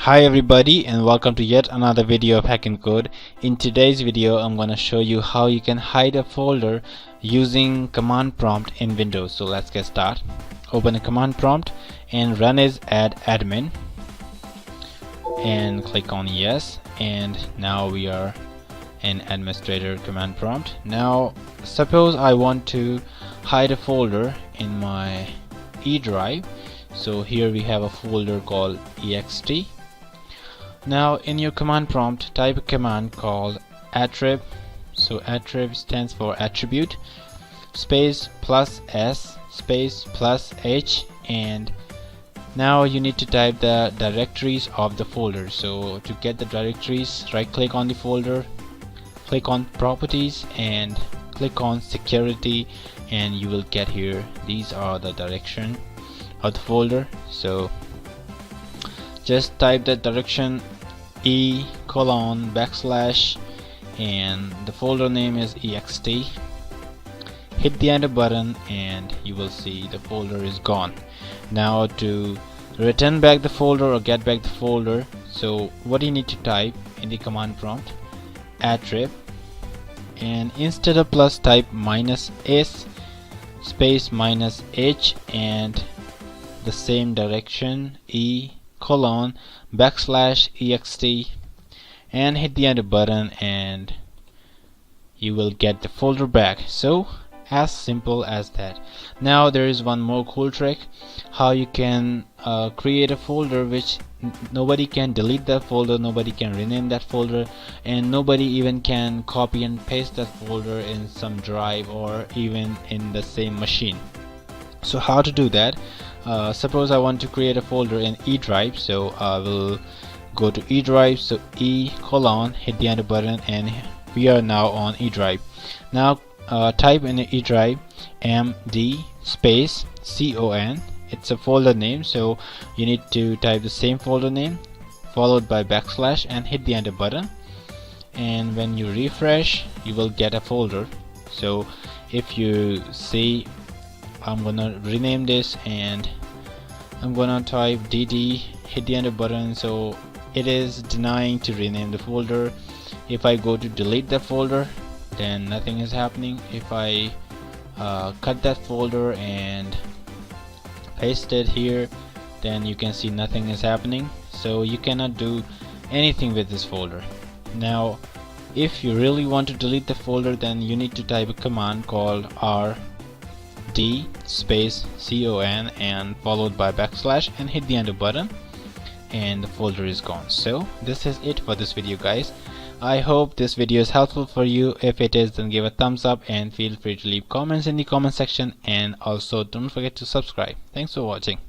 Hi everybody, and welcome to yet another video of Hack and Code. In today's video I'm going to show you how you can hide a folder using command prompt in Windows. So let's get started. Open a command prompt and run as admin and click on yes, and now we are in administrator command prompt. Now suppose I want to hide a folder in my E drive. So here we have a folder called ext. Now in your command prompt type a command called attrib. So attrib stands for attribute, space plus s space plus h, and now you need to type the directories of the folder. So to get the directories, right click on the folder, click on properties and click on security, and you will get here these are the direction of the folder. So just type that direction // and the folder name is ext. Hit the enter button and you will see the folder is gone. Now to return back the folder or get back the folder, so what you need to type in the command prompt attrib, and instead of plus type -s space -h and the same direction // ext, and hit the enter button and you will get the folder back. So as simple as that. Now there is one more cool trick how you can create a folder which nobody can delete that folder, nobody can rename that folder, and nobody even can copy and paste that folder in some drive or even in the same machine. So how to do that? Suppose I want to create a folder in E drive, so I will go to E drive, so // hit the enter button and we are now on E drive. Now type in E drive md space con. It's a folder name, so you need to type the same folder name followed by / and hit the enter button, and when you refresh you will get a folder. So if you see, I'm gonna rename this and I'm gonna type dd, hit the enter button, so it is denying to rename the folder. If I go to delete the folder, then nothing is happening. If I cut that folder and paste it here, then you can see nothing is happening. So you cannot do anything with this folder. Now if you really want to delete the folder, then you need to type a command called rd space con and followed by / and hit the enter button and the folder is gone. So this is it for this video, guys. I hope this video is helpful for you. If it is, then give a thumbs up and feel free to leave comments in the comment section, and also don't forget to subscribe. Thanks for watching.